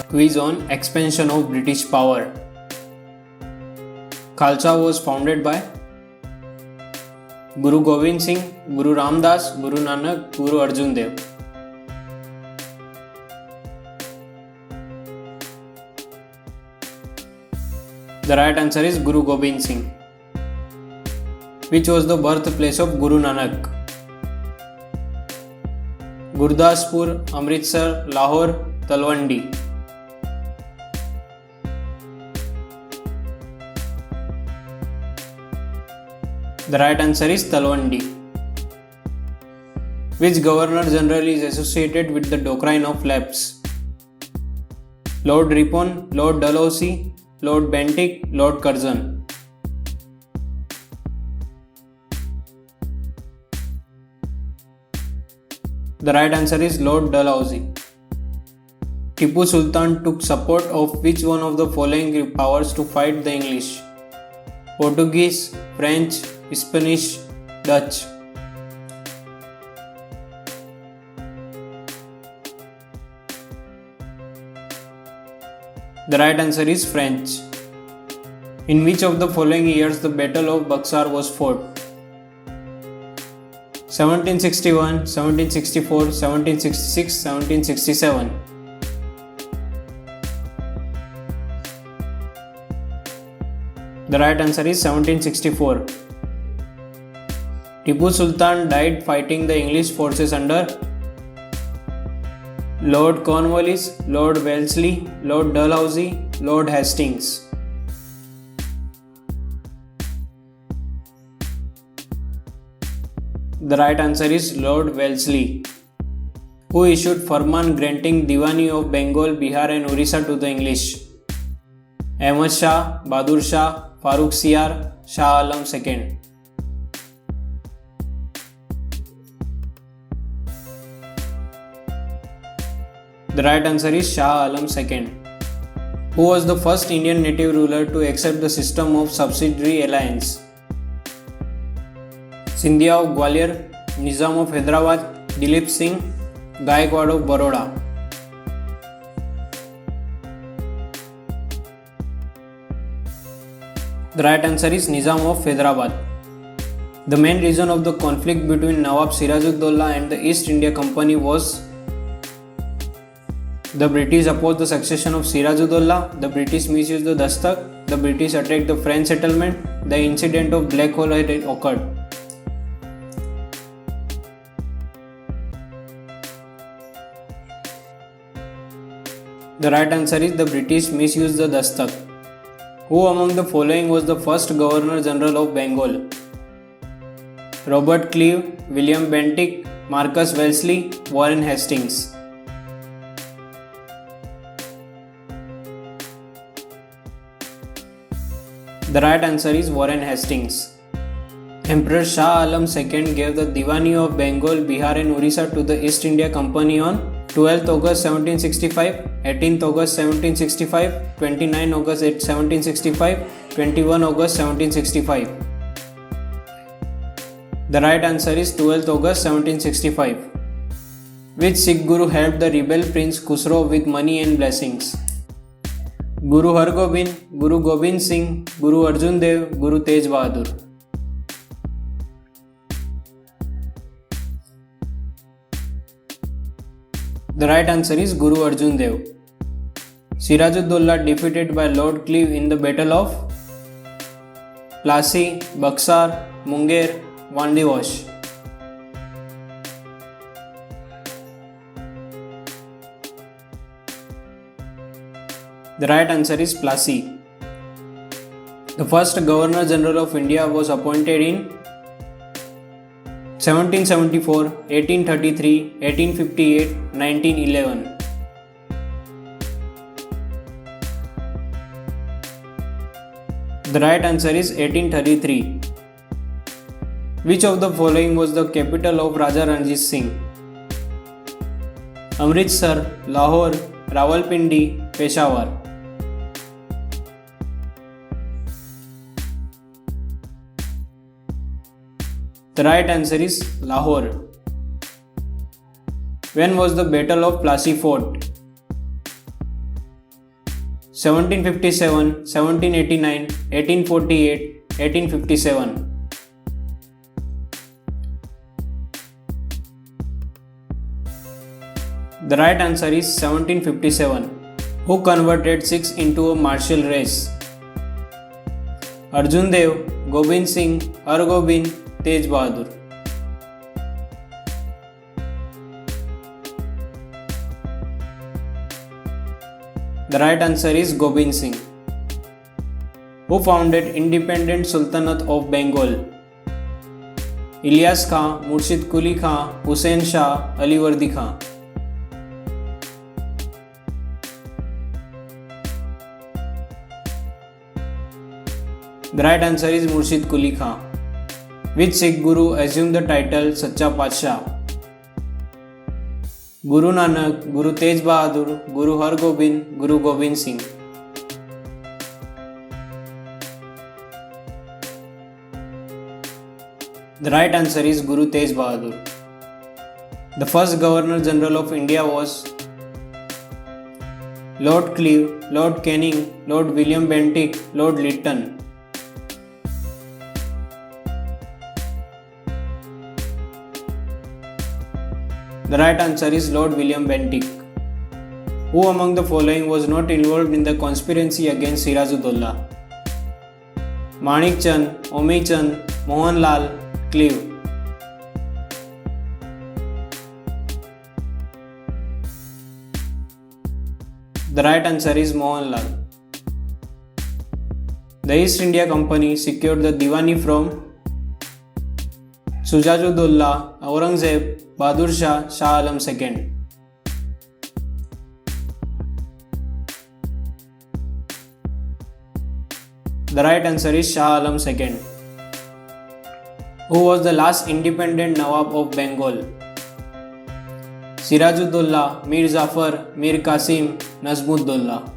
Quiz on expansion of British power. Khalsa was founded by Guru Gobind Singh, Guru Ramdas, Guru Nanak, Guru Arjan Dev. The right answer is Guru Gobind Singh. Which was the birthplace of Guru Nanak? Gurdaspur, Amritsar, Lahore, Talwandi. The right answer is Talwandi. Which Governor General is associated with the doctrine of lapse? Lord Ripon, Lord Dalhousie, Lord Bentinck, Lord Curzon. The right answer is Lord Dalhousie. Tipu Sultan took support of which one of the following powers to fight the English? Portuguese, French, Spanish, Dutch. The right answer is French. In which of the following years the Battle of Buxar was fought? 1761, 1764, 1766, 1767. The right answer is 1764. Tipu Sultan died fighting the English forces under Lord Cornwallis, Lord Wellesley, Lord Dalhousie, Lord Hastings. The right answer is Lord Wellesley. Who issued Farman granting Diwani of Bengal, Bihar and Orissa to the English? Ahmad Shah, Bahadur Shah, Farooq Siyar, Shah Alam II. The right answer is Shah Alam II. Who was the first Indian native ruler to accept the system of subsidiary alliance? Scindia of Gwalior, Nizam of Hyderabad, Dilip Singh, Gaikwad of Baroda. The right answer is Nizam of Hyderabad. The main reason of the conflict between Nawab Sirajuddaulah and the East India Company was the British opposed the succession of Sirajuddaulah, the British misused the Dastak, the British attacked the French settlement, the incident of Black Hole had occurred. The right answer is the British misused the Dastak. Who among the following was the first Governor General of Bengal? Robert Clive, William Bentinck, Marcus Wellesley, Warren Hastings. The right answer is Warren Hastings. Emperor Shah Alam II gave the Diwani of Bengal, Bihar and Orissa to the East India Company on 12th August 1765, 18th August 1765, 29 August 1765, 21 August 1765. The right answer is 12th August 1765. Which Sikh Guru helped the rebel Prince Khusro with money and blessings? Guru Har Gobind, Guru Gobind Singh, Guru Arjan Dev, Guru Tej Bahadur. The right answer is Guru Arjan Dev. Sirajuddaulah defeated by Lord Clive in the Battle of Plassey, Buxar, Munger, Wandiwash. The right answer is Plassey. The first Governor General of India was appointed in 1774, 1833, 1858, 1911. The right answer is 1833. Which of the following was the capital of Raja Ranjit Singh? Amritsar, Lahore, Rawalpindi, Peshawar. The right answer is Lahore. When was the Battle of Plassey fought? 1757, 1789, 1848, 1857. The right answer is 1757. Who converted Sikhs into a martial race? Arjun Dev, Gobind Singh, Hargobind, Tej Bahadur. The right answer is Gobind Singh. Who founded independent Sultanate of Bengal? Ilyas Khan, Murshid Quli Khan, Hussain Shah, Alivardi Khan. The right answer is Murshid Quli Khan. Which Sikh Guru assumed the title Sacha Padshah? Guru Nanak, Guru Tej Bahadur, Guru Hargobind, Guru Gobind Singh. The right answer is Guru Tej Bahadur. The first Governor General of India was Lord Clive, Lord Canning, Lord William Bentinck, Lord Lytton. The right answer is Lord William Bentinck. Who among the following was not involved in the conspiracy against Sirajuddaulah? Manik Chand, Omi Chand, Mohanlal, Clive. The right answer is Mohanlal. The East India Company secured the Diwani from Sirajuddaulah, Aurangzeb, Bahadur Shah, Shah Alam II. The right answer is Shah Alam II. Who was the last independent Nawab of Bengal? Sirajuddaulah, Mir Jafar, Mir Qasim, Nazmuddaulah.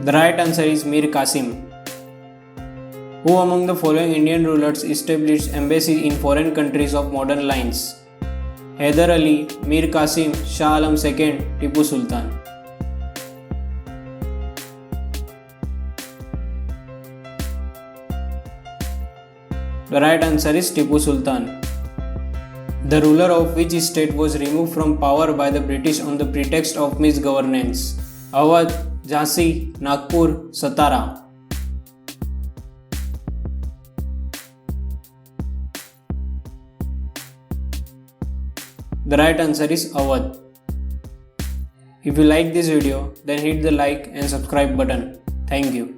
The right answer is Mir Qasim. Who among the following Indian rulers established embassies in foreign countries of modern lines? Hyder Ali, Mir Qasim, Shah Alam II, Tipu Sultan. The right answer is Tipu Sultan. The ruler of which state was removed from power by the British on the pretext of misgovernance? Awadh, Jhansi, Nagpur, Satara. The right answer is Awadh. If you like this video, then hit the like and subscribe button. Thank you.